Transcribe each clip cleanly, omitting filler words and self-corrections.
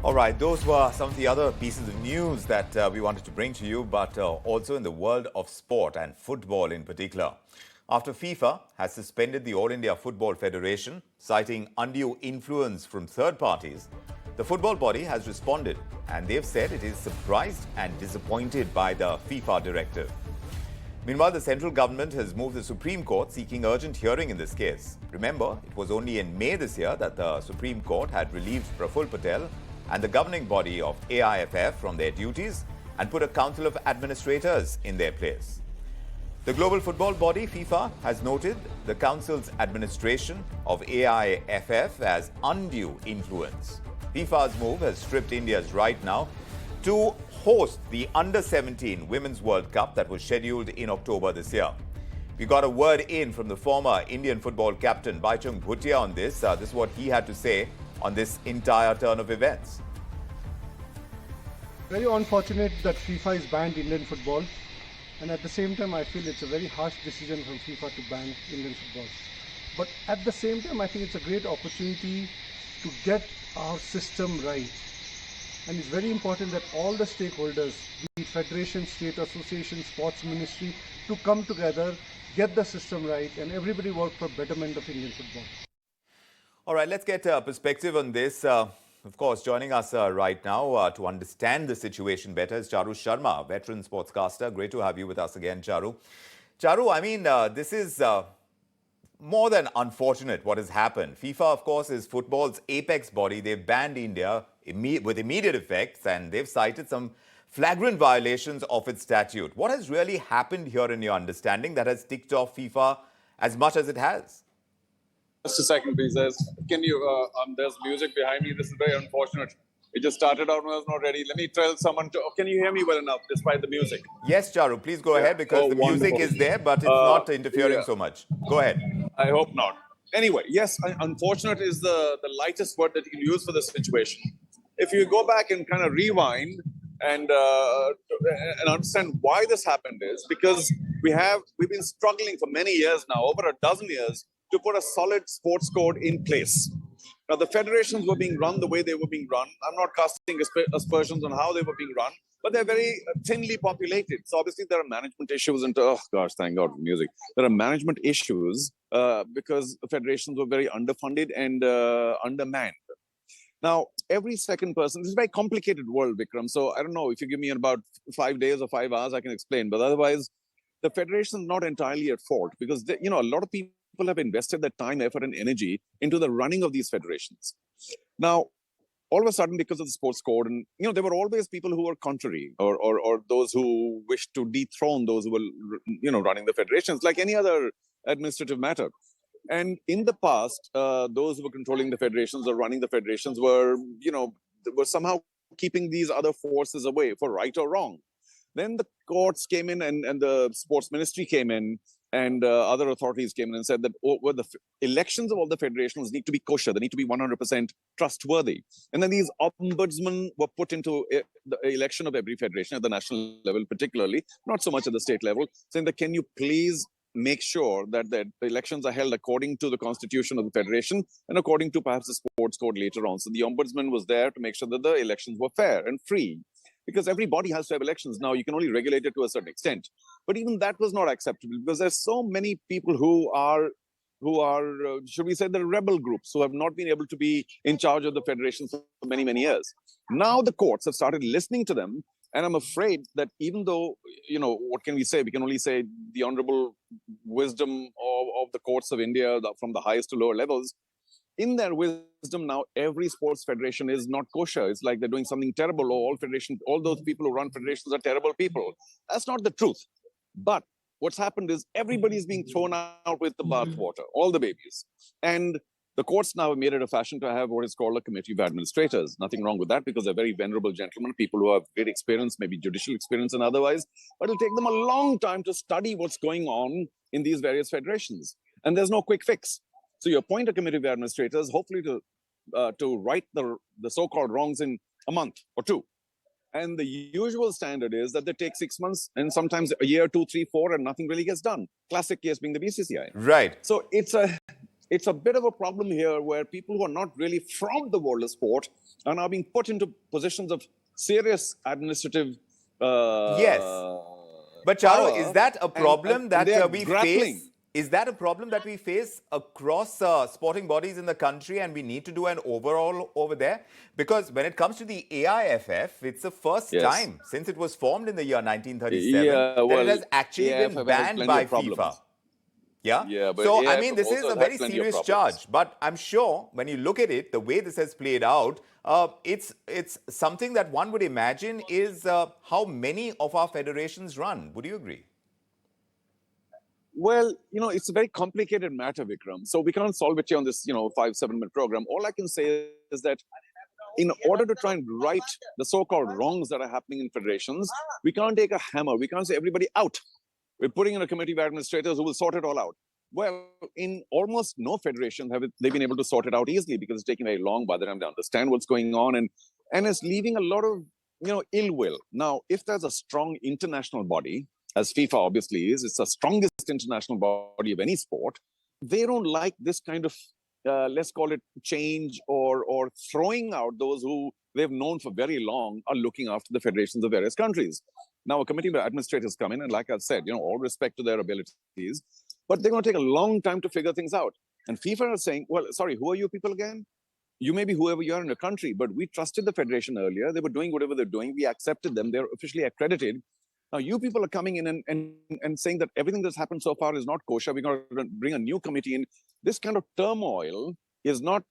All right, those were some of the other pieces of news that we wanted to bring to you, but also in the world of sport and football in particular. After FIFA has suspended the All India Football Federation, citing undue influence from third parties, the football body has responded and they've said it is surprised and disappointed by the FIFA directive. Meanwhile, the central government has moved the Supreme Court seeking urgent hearing in this case. Remember, it was only in May this year that the Supreme Court had relieved Praful Patel and the governing body of AIFF from their duties and put a council of administrators in their place. The global football body, FIFA, has noted the council's administration of AIFF as undue influence. FIFA's move has stripped India's right now to host the Under-17 Women's World Cup that was scheduled in October this year. We got a word in from the former Indian football captain, Baichung Bhutia, on this. This is what he had to say on this entire turn of events. Very unfortunate that FIFA has banned Indian football, and at the same time I feel it's a very harsh decision from FIFA to ban Indian football. But at the same time I think it's a great opportunity to get our system right. And it's very important that all the stakeholders, be it federation, state association, sports ministry, to come together, get the system right, and everybody work for betterment of Indian football. All right, let's get a perspective on this. Of course, joining us right now to understand the situation better is Charu Sharma, veteran sportscaster. Great to have you with us again, Charu. Charu, I mean, this is more than unfortunate what has happened. FIFA, of course, is football's apex body. They've banned India with immediate effects, and they've cited some flagrant violations of its statute. What has really happened here in your understanding that has ticked off FIFA as much as it has? Just a second, please. There's music behind me. This is very unfortunate. It just started out when I was not ready. Let me tell someone to... can you hear me well enough despite the music? Yes, Charu, please go ahead because the music is there, but it's not interfering so much. Go ahead. I hope not. Anyway, yes, unfortunate is the lightest word that you can use for this situation. If you go back and kind of rewind and understand why this happened is because we've been struggling for many years now, over a dozen years, to put a solid sports code in place. Now, the federations were being run the way they were being run. I'm not casting aspersions on how they were being run, but they're very thinly populated. So obviously there are management issues and, oh gosh, thank God for music. There are management issues because the federations were very underfunded and undermanned. Now, every second person, this is a very complicated world, Vikram. So I don't know, if you give me about 5 days or 5 hours, I can explain. But otherwise, the federation is not entirely at fault because, a lot of people have invested their time, effort, and energy into the running of these federations. Now, all of a sudden, because of the sports code, and there were always people who were contrary, or those who wished to dethrone those who were, running the federations, like any other administrative matter. And in the past, those who were controlling the federations or running the federations were, were somehow keeping these other forces away, for right or wrong. Then the courts came in and the sports ministry came in and other authorities came in and said that the elections of all the federations need to be kosher. They need to be 100% trustworthy. And then these ombudsmen were put into the election of every federation at the national level, particularly, not so much at the state level, saying that can you please make sure that the elections are held according to the constitution of the federation and according to perhaps the sports code later on. So the ombudsman was there to make sure that the elections were fair and free. Because every body has to have elections now, you can only regulate it to a certain extent. But even that was not acceptable because there's so many people who are, should we say, the rebel groups who have not been able to be in charge of the federations for many, many years. Now the courts have started listening to them. And I'm afraid that even though, what can we say? We can only say the honorable wisdom of the courts of India from the highest to lower levels. In their wisdom now, every sports federation is not kosher. It's like they're doing something terrible. All those people who run federations are terrible people. That's not the truth. But what's happened is everybody's being thrown out with the bathwater, all the babies. And the courts now have made it a fashion to have what is called a committee of administrators. Nothing wrong with that because they're very venerable gentlemen, people who have great experience, maybe judicial experience and otherwise. But it'll take them a long time to study what's going on in these various federations. And there's no quick fix. So you appoint a committee of administrators, hopefully to right the so-called wrongs in a month or two. And the usual standard is that they take 6 months and sometimes a year, 2, 3, 4, and nothing really gets done. Classic case being the BCCI. Right. So it's a it's a bit of a problem here where people who are not really from the world of sport are now being put into positions of serious administrative Yes. But Charu, is power, that a problem and that they are we grappling. face? Is that a problem that we face across sporting bodies in the country, and we need to do an overall over there? Because when it comes to the AIFF, it's the first Yes. time since it was formed in the year 1937 Yeah, that well, it has actually been AIFF has banned plenty by of problems. FIFA. Yeah. Yeah, but So, I AIFF mean, this is also a has very plenty of serious problems. charge. But I'm sure when you look at it, the way this has played out, it's something that one would imagine is how many of our federations run. Would you agree? Well, it's a very complicated matter, Vikram. So we can't solve it here on this, 5-7 minute program. All I can say is that in order to try and right the so-called wrongs that are happening in federations, we can't take a hammer. We can't say everybody out. We're putting in a committee of administrators who will sort it all out. Well, in almost no federation have they been able to sort it out easily because it's taking very long by the time they understand what's going on, and it's leaving a lot of ill will. Now, if there's a strong international body, as FIFA obviously is, it's the strongest international body of any sport. They don't like this kind of let's call it change or throwing out those who they've known for very long are looking after the federations of various countries. Now, a committee of administrators come in, and like I said, all respect to their abilities, but they're going to take a long time to figure things out. And FIFA are saying, well, sorry, who are you people again? You may be whoever you are in a country, but we trusted the federation earlier. They were doing whatever they're doing. We accepted them. They're officially accredited. Now, you people are coming in and saying that everything that's happened so far is not kosher. We're going to bring a new committee in. This kind of turmoil is not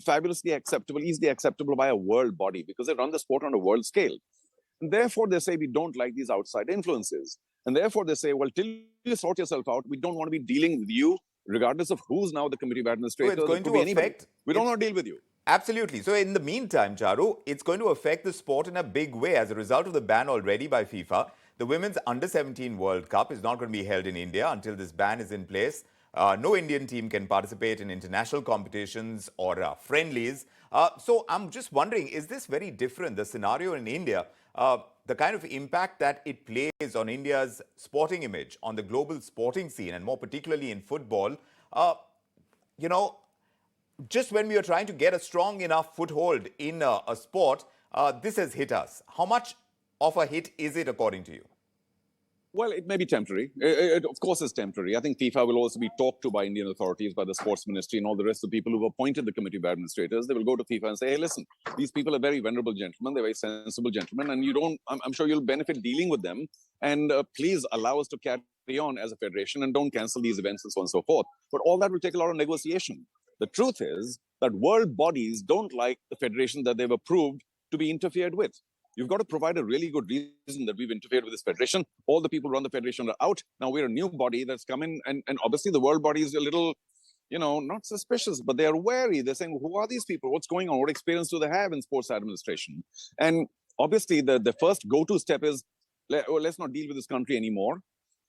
fabulously acceptable, easily acceptable by a world body because they run the sport on a world scale. And therefore, they say we don't like these outside influences. And therefore, they say, well, till you sort yourself out, we don't want to be dealing with you, regardless of who's now the committee of administrators. So it's going to affect. We don't want to deal with you. Absolutely. So in the meantime, Charu, it's going to affect the sport in a big way. As a result of the ban already by FIFA, the Women's Under-17 World Cup is not going to be held in India until this ban is in place. No Indian team can participate in international competitions or friendlies. So I'm just wondering, is this very different, the scenario in India, the kind of impact that it plays on India's sporting image, on the global sporting scene, and more particularly in football? Just when we are trying to get a strong enough foothold in a sport, this has hit us. How much of a hit is it, according to you? Well, it may be temporary. It of course, is temporary. I think FIFA will also be talked to by Indian authorities, by the sports ministry, and all the rest of the people who have appointed the committee of administrators. They will go to FIFA and say, hey, listen, these people are very venerable gentlemen. They're very sensible gentlemen. And I'm sure you'll benefit dealing with them. And please allow us to carry on as a federation and don't cancel these events and so on and so forth. But all that will take a lot of negotiation. The truth is that world bodies don't like the federation that they've approved to be interfered with. You've got to provide a really good reason that we've interfered with this federation. All the people who run the federation are out. Now we're a new body that's come in, and obviously the world body is a little, not suspicious, but they're wary. They're saying, who are these people? What's going on? What experience do they have in sports administration? And obviously the first go-to step is, let's not deal with this country anymore.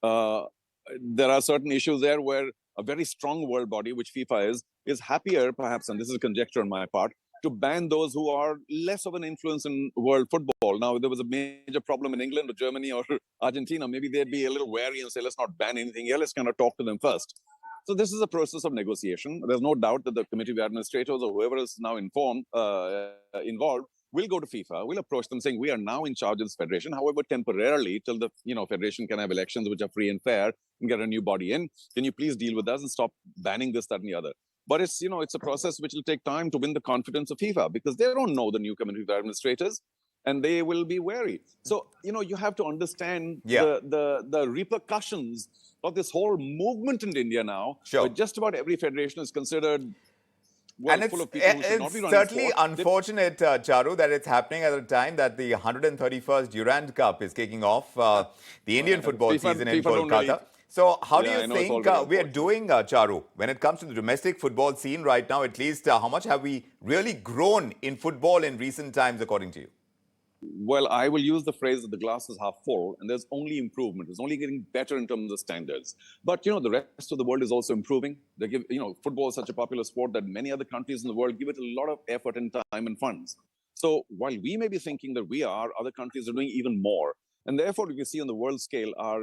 There are certain issues there where a very strong world body, which FIFA is happier, perhaps, and this is a conjecture on my part, to ban those who are less of an influence in world football. Now, if there was a major problem in England or Germany or Argentina, maybe they'd be a little wary and say, let's not ban anything here, let's kind of talk to them first. So this is a process of negotiation. There's no doubt that the committee of administrators or whoever is now involved will go to FIFA, will approach them saying, we are now in charge of this federation, however, temporarily, till the federation can have elections which are free and fair and get a new body in. Can you please deal with us and stop banning this, that, and the other? But it's a process which will take time to win the confidence of FIFA because they don't know the new committee of administrators and they will be wary. So, you have to understand the repercussions of this whole movement in India now. Sure. Where just about every federation is considered and full of people who should not be running certainly sport. Unfortunate, Charu, that it's happening at a time that the 131st Durand Cup is kicking off the Indian football season in Kolkata. So how do you think we are doing, Charu, when it comes to the domestic football scene right now, at least how much have we really grown in football in recent times, according to you? Well, I will use the phrase that the glass is half full and there's only improvement. It's only getting better in terms of standards. But, the rest of the world is also improving. They give, football is such a popular sport that many other countries in the world give it a lot of effort and time and funds. So while we may be thinking that we are, other countries are doing even more. And therefore, if you see on the world scale, our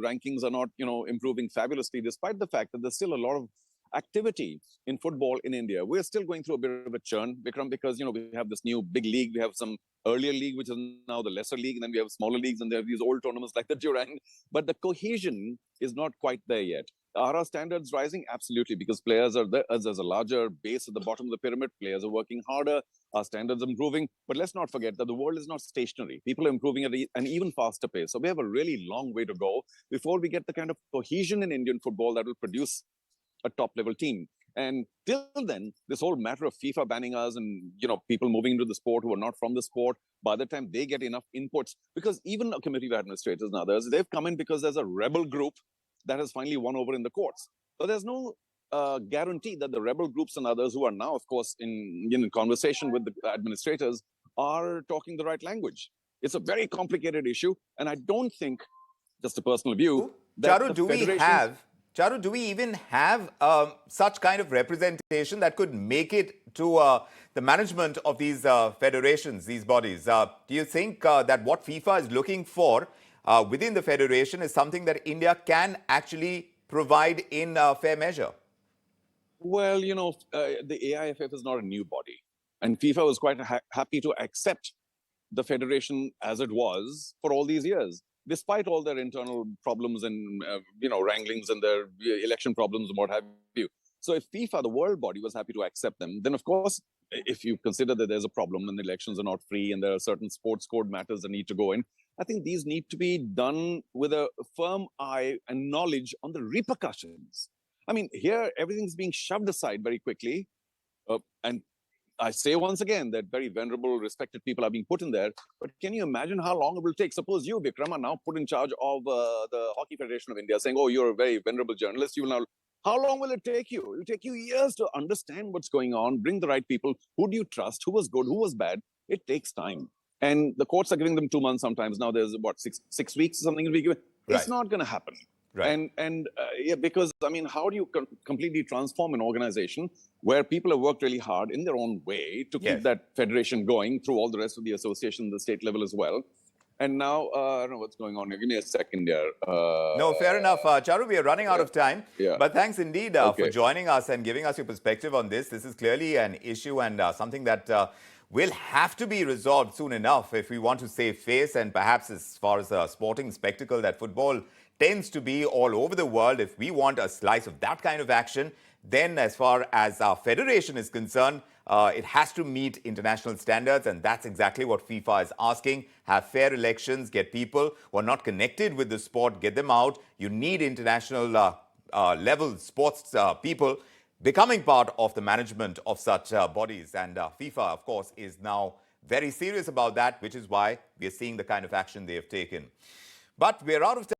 rankings are not, improving fabulously, despite the fact that there's still a lot of activity in football in India. We're still going through a bit of a churn, Vikram, because, we have this new big league. We have some earlier league, which is now the lesser league. And then we have smaller leagues, and there are these old tournaments like the Durand. But the cohesion is not quite there yet. Are our standards rising? Absolutely, because players are there. As there's a larger base at the bottom of the pyramid, players are working harder, our standards are improving. But let's not forget that the world is not stationary. People are improving at an even faster pace. So we have a really long way to go before we get the kind of cohesion in Indian football that will produce a top-level team. And till then, this whole matter of FIFA banning us and, people moving into the sport who are not from the sport, by the time they get enough inputs, because even a committee of administrators and others, they've come in because there's a rebel group that has finally won over in the courts. So there's no guarantee that the rebel groups and others who are now, of course, in conversation with the administrators are talking the right language. It's a very complicated issue. And I don't think, just a personal view, that Charu, do we even have such kind of representation that could make it to the management of these federations, these bodies? Do you think that what FIFA is looking for within the federation is something that India can actually provide in fair measure? Well, the AIFF is not a new body. And FIFA was quite happy to accept the federation as it was for all these years, despite all their internal problems and, wranglings and their election problems and what have you. So if FIFA, the world body, was happy to accept them, then of course, if you consider that there's a problem and the elections are not free and there are certain sports code matters that need to go in, I think these need to be done with a firm eye and knowledge on the repercussions. I mean, here, everything's being shoved aside very quickly. And I say once again that very venerable, respected people are being put in there. But can you imagine how long it will take? Suppose you, Vikram, are now put in charge of the Hockey Federation of India, saying, oh, you're a very venerable journalist. You will now. How long will it take you? It will take you years to understand what's going on, bring the right people. Who do you trust? Who was good? Who was bad? It takes time. And the courts are giving them 2 months sometimes. Now there's, six weeks or something to be given. Right. It's not going to happen. Right. Because, how do you completely transform an organization where people have worked really hard in their own way to keep that federation going through all the rest of the association, the state level as well? And now, I don't know what's going on here. Give me a second here. No, fair enough. Charu, we are running out of time. Yeah. But thanks indeed for joining us and giving us your perspective on this. This is clearly an issue and something that will have to be resolved soon enough if we want to save face. And perhaps as far as a sporting spectacle that football tends to be all over the world, if we want a slice of that kind of action, then as far as our federation is concerned, it has to meet international standards, and that's exactly what FIFA is asking. Have fair elections, get people who are not connected with the sport, get them out. You need international level sports people becoming part of the management of such bodies. And FIFA, of course, is now very serious about that, which is why we are seeing the kind of action they have taken. But we're out of time.